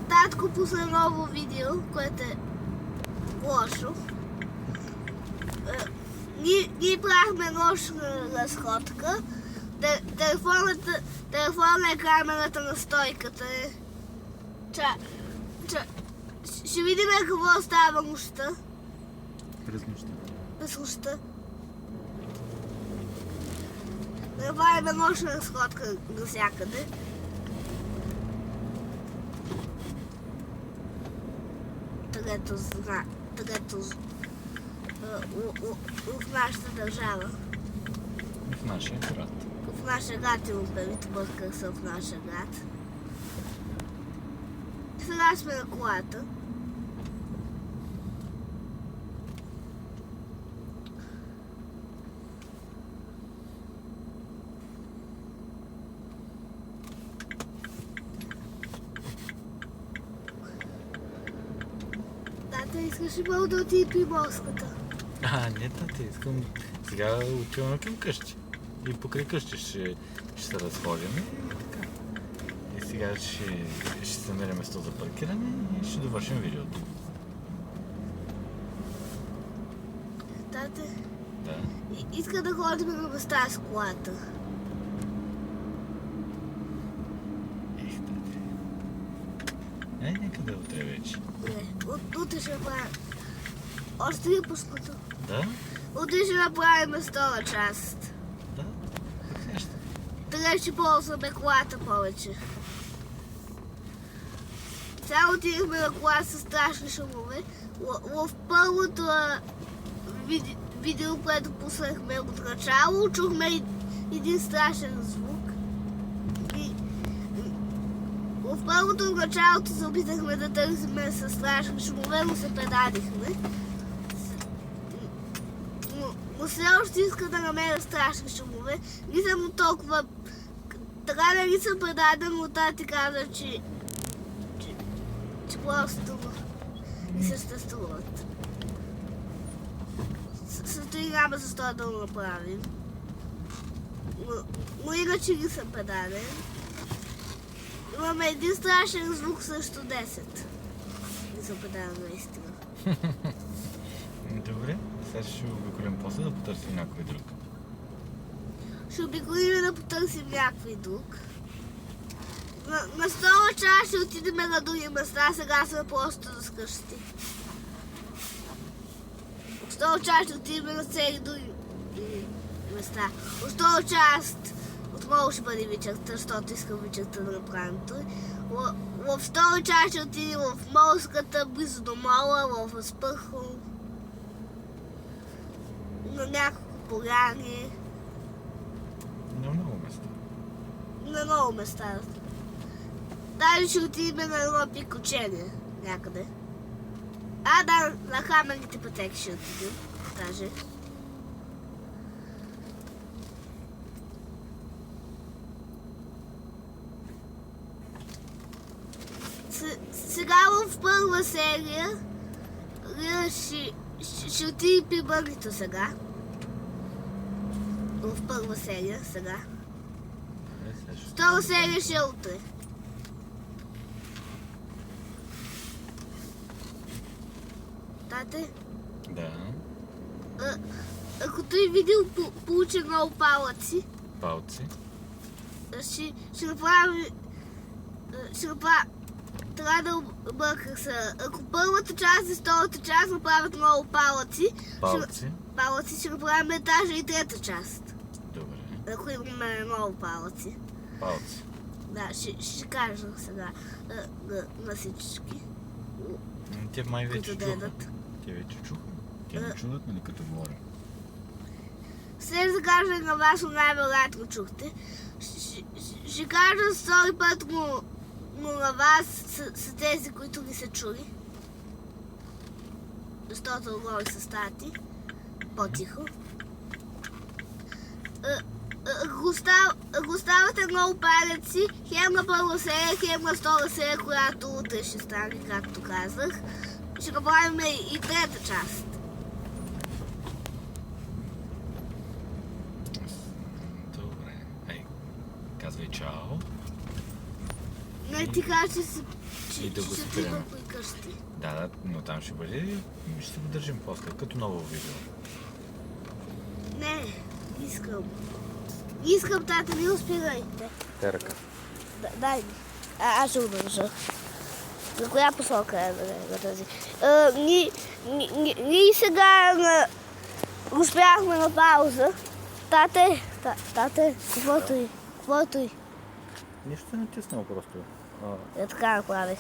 Татко пусна ново видео, което е лошо. Ние правихме нощна разходка. Телефона е камерата на стойката. Ще видим какво става нощта. През нощта. През нощта. Правим нощна разходка навсякъде. Където в нашата държава. В нашия град. В нашия град имам предвид, бърках съм в нашия град. Сега сме на колата. Тата, искаш ли много да отиде при моската? Не, тате, искам. Сега отиваме към къщи. И покрай къщи ще се разходим. И така. И сега ще се намерим место за паркиране и ще довършим видеото. Тате, Да. иска да ходим на места с колата. Тате. Нека да утре вече. Не, утре ще направим. Още ли пускато? Да? Утре ще направим втора част. Да. Нещо. Така ще ползваме колата повече. Сега отидахме на кола с страшни шумове. В първото видео, което пуснахме от начало, чухме един страшен звук. И в първото от началото се опитахме да търсиме с страшни шумове, но се предадихме. Но все още иска да намеря страшни шумове. Не съм толкова... Така да не съм предаден, но тати каза, че просто не съществуват. Също и няма защо да го направим. Но иначе не съм предаден. Имаме един страшен звук също 10. Не съм предаден наистина. Добре, сега ще обиколим после да потърсим някой друг. Ще обиколим да потърсим някой друг. На втора част ще отидем на други места, сега сме просто за къщи. От втора част ще отидем на цели други места. От втора част отново ще бъде вечерта, защото искам вечерта да направим той. Във втора част ще отидем в Молската, близо до мола, в Спърхол. На няколко поляни. На много места. На много места. Даже ще отидем на едно пикочение някъде. Да, на каменните пътеки ще отидем. Даже. Сега в първа серия ще отидем при бъгнито сега. В първа серия сега. Втора серия ще е утре. Тате? Да. Ако той видео получи много палъци, Палци. ще направи... Трябва да обърках се. Ако първата част и втората част направят много палъци, Палци. ще направим етажа и трета част. Добре. Ако имаме много палъци. Палци. Да, ще кажа сега на всички. Те май вече които чуха. дадат. Те вече чуха. Те не чудат, нали, като говорим. След да кажа на вас, но най-вероятно чухте. Ще кажа втори път но на вас са тези, които не са чули. Защото говори с тати. По-тихо. Ако ставате много палеци, хем на първа серия, хем на втора серия, която утре ще стане, както казах. Ще направим и трета част. Добре. Казвай чао. Не, ти кажа, И да го ще спираме. отидем по къщи. Да, но там ще бъде, ще го държим после, като ново видео. Не, искам. Искам, тата, не успирайте. Те ръка. Дай ми. Аз ще го държа. За коя посока е да тази? Ние сега успяхме на пауза. Тате, каквото и. Нищо не натиснал просто. Така направих.